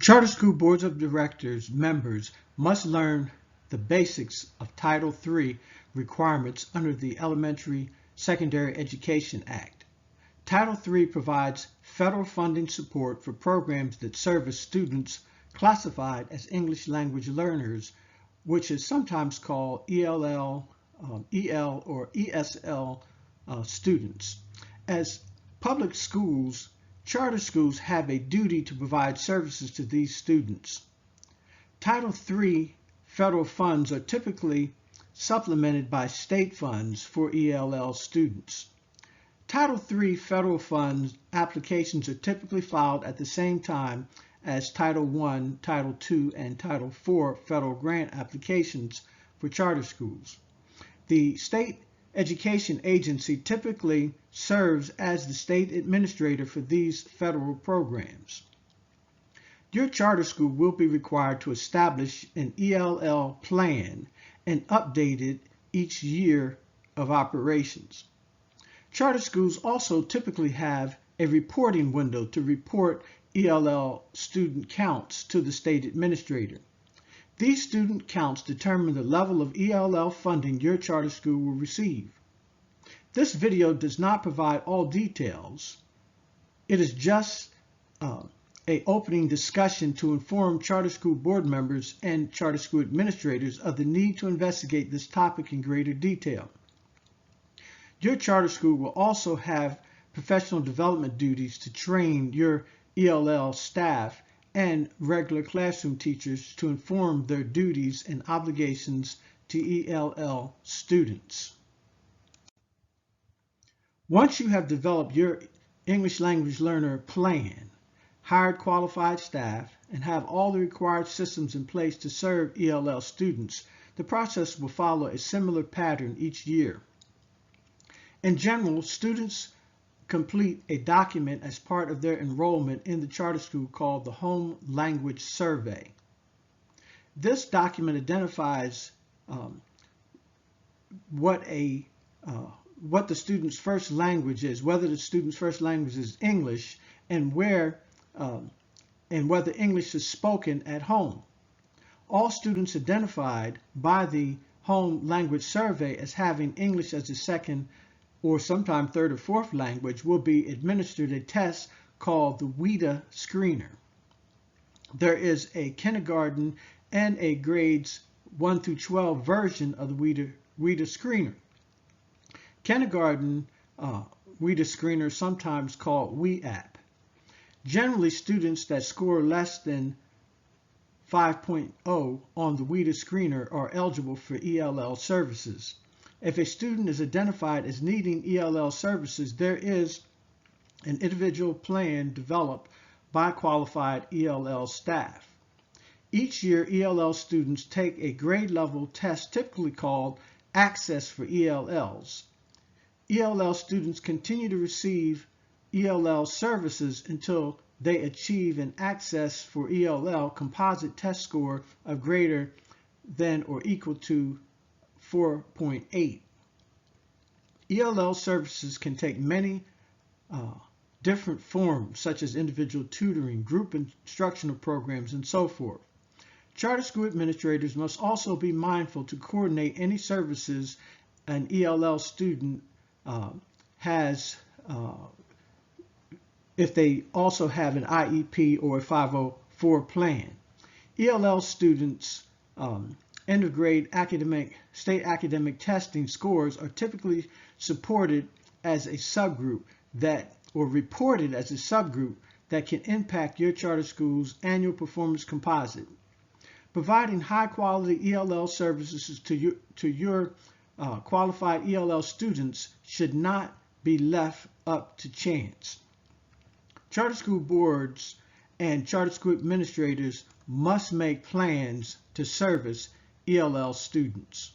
Charter school boards of directors members must learn the basics of Title III requirements under the Elementary Secondary Education Act. Title III provides federal funding support for programs that service students classified as English language learners, which is sometimes called ELL, EL, or ESL students. As public schools, charter schools have a duty to provide services to these students. Title III federal funds are typically supplemented by state funds for ELL students. Title III federal funds applications are typically filed at the same time as Title I, Title II, and Title IV federal grant applications for charter schools. The state education agency typically serves as the state administrator for these federal programs. Your charter school will be required to establish an ELL plan and update it each year of operations. Charter schools also typically have a reporting window to report ELL student counts to the state administrator. These student counts determine the level of ELL funding your charter school will receive. This video does not provide all details. It is just an opening discussion to inform charter school board members and charter school administrators of the need to investigate this topic in greater detail. Your charter school will also have professional development duties to train your ELL staff and regular classroom teachers to inform their duties and obligations to ELL students. Once you have developed your English language learner plan, hired qualified staff, and have all the required systems in place to serve ELL students, the process will follow a similar pattern each year. In general, students complete a document as part of their enrollment in the charter school called the Home Language Survey. This document identifies what the student's first language is, whether the student's first language is English, and whether English is spoken at home. All students identified by the Home Language Survey as having English as a second or sometimes third or fourth language will be administered a test called the WIDA Screener. There is a kindergarten and a grades 1 through 12 version of the WIDA Screener. Kindergarten WIDA Screener, sometimes called WIAP. Generally, students that score less than 5.0 on the WIDA Screener are eligible for ELL services. If a student is identified as needing ELL services, there is an individual plan developed by qualified ELL staff. Each year, ELL students take a grade level test typically called Access for ELLs. ELL students continue to receive ELL services until they achieve an Access for ELL composite test score of greater than or equal to 4.8. ELL services can take many different forms, such as individual tutoring, group instructional programs, and so forth. Charter school administrators must also be mindful to coordinate any services an ELL student has if they also have an IEP or a 504 plan. ELL students end of grade state academic testing scores are typically supported as a subgroup reported as a subgroup that can impact your charter school's annual performance composite. Providing high quality ELL services to your qualified ELL students should not be left up to chance. Charter school boards and charter school administrators must make plans to service ELL students.